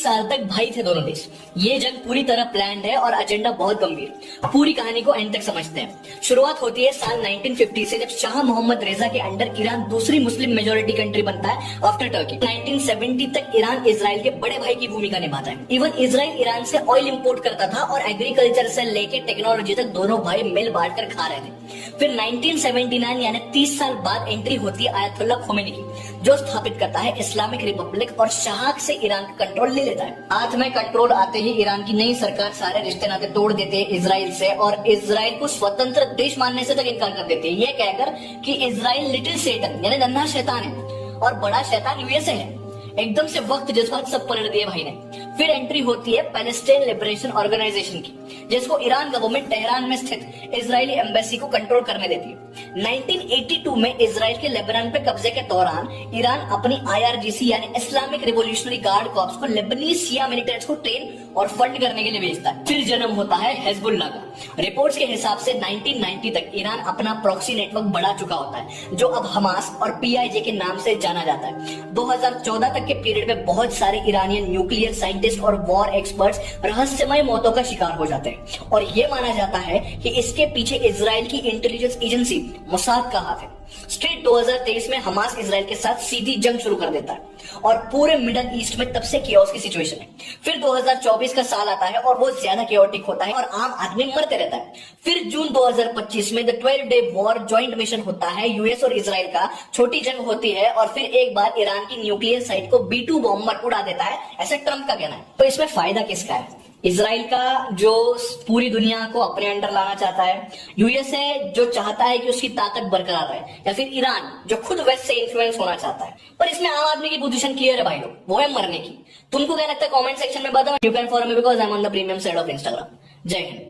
साल तक भाई थे दोनों देश। ये जंग पूरी तरह प्लान्ड है और एजेंडा बहुत गंभीर। पूरी कहानी को एंड तक समझते हैं। शुरुआत होती है साल 1950 से, जब शाह मोहम्मद रेजा के अंडर ईरान दूसरी मुस्लिम मेजोरिटी कंट्री बनता है आफ्टर टर्की। 1970 तक ईरान इजराइल के बड़े भाई की भूमिका निभाता है। इवन इजराइल ईरान से ऑयल इंपोर्ट करता था और एग्रीकल्चर से लेके टेक्नोलॉजी तक दोनों भाई मिल बांट कर खा रहे थे। फिर 1979 यानी 30 साल बाद एंट्री होती है आयतुल्ला खोमेनी की, जो स्थापित करता है इस्लामिक रिपब्लिक और शाह से ईरान का कंट्रोल ले लेता है। हाथ में कंट्रोल आते ही ईरान की नई सरकार सारे रिश्ते नाते तोड़ देते हैं इजराइल से और इजराइल को स्वतंत्र देश मानने से तक इनकार कर देते हैं, ये कहकर कि इजराइल लिटिल सेटन यानी नन्हा शैतान है और बड़ा शैतान यूएसए है। एकदम से वक्त जज्बात सब पलट दिए भाई ने। फिर एंट्री होती है पैलेस्टाइन लिबरेशन ऑर्गेनाइजेशन की, जिसको ईरान गवर्नमेंट तेहरान में स्थित इजरायली एम्बेसी को कंट्रोल करने देती है। 1982 में इजराइल के लेबनान पे कब्जे के दौरान ईरान अपनी IRGC यानी इस्लामिक रिवोल्यूशनरी गार्ड कॉर्प्स को लेबनीज शिया मिलिटेंट्स को ट्रेन और फंड करने के लिए भेजता है। फिर जन्म होता है हिजबुल्लाह का। रिपोर्ट्स के हिसाब से 1990 तक ईरान अपना प्रॉक्सी नेटवर्क बढ़ा चुका होता है, जो अब हमास और PIJ के नाम से जाना जाता है। 2014 तक के पीरियड में बहुत सारे ईरानियन न्यूक्लियर साइंटिस्ट और वॉर एक्सपर्ट्स रहस्यमय मौतों का शिकार हो जाते हैं और यह माना जाता है कि इसके पीछे इजराइल की इंटेलिजेंस एजेंसी मोसाद का हाथ है। स्ट्रेट 2023 में हमास इजराइल के साथ सीधी जंग शुरू कर देता है और पूरे मिडल ईस्ट में तब से कियोस की सिचुएशन है। फिर 2024 का साल आता है और वो ज्यादा केओटिक होता है और आम आदमी मरते रहता है। फिर जून 2025 में the 12 day war joint mission होता है यूएस और इजराइल का। छोटी जंग होती है और फिर एक बार ईरान की न्यूक्लियर साइट को B2 बॉम्बर उड़ा देता है, ऐसा ट्रंप का कहना है। तो इसमें फायदा किसका है? इजराइल का, जो पूरी दुनिया को अपने अंडर लाना चाहता है, यूएसए जो चाहता है कि उसकी ताकत बरकरार रहे, या फिर ईरान जो खुद वेस्ट से इन्फ्लुएंस होना चाहता है। पर इसमें आम आदमी की पोजीशन क्लियर है भाई लोग, वो है मरने की। तुमको क्या लगता है कमेंट सेक्शन में बताओ। You can follow me because I am on the premium side of Instagram. जय हिंद।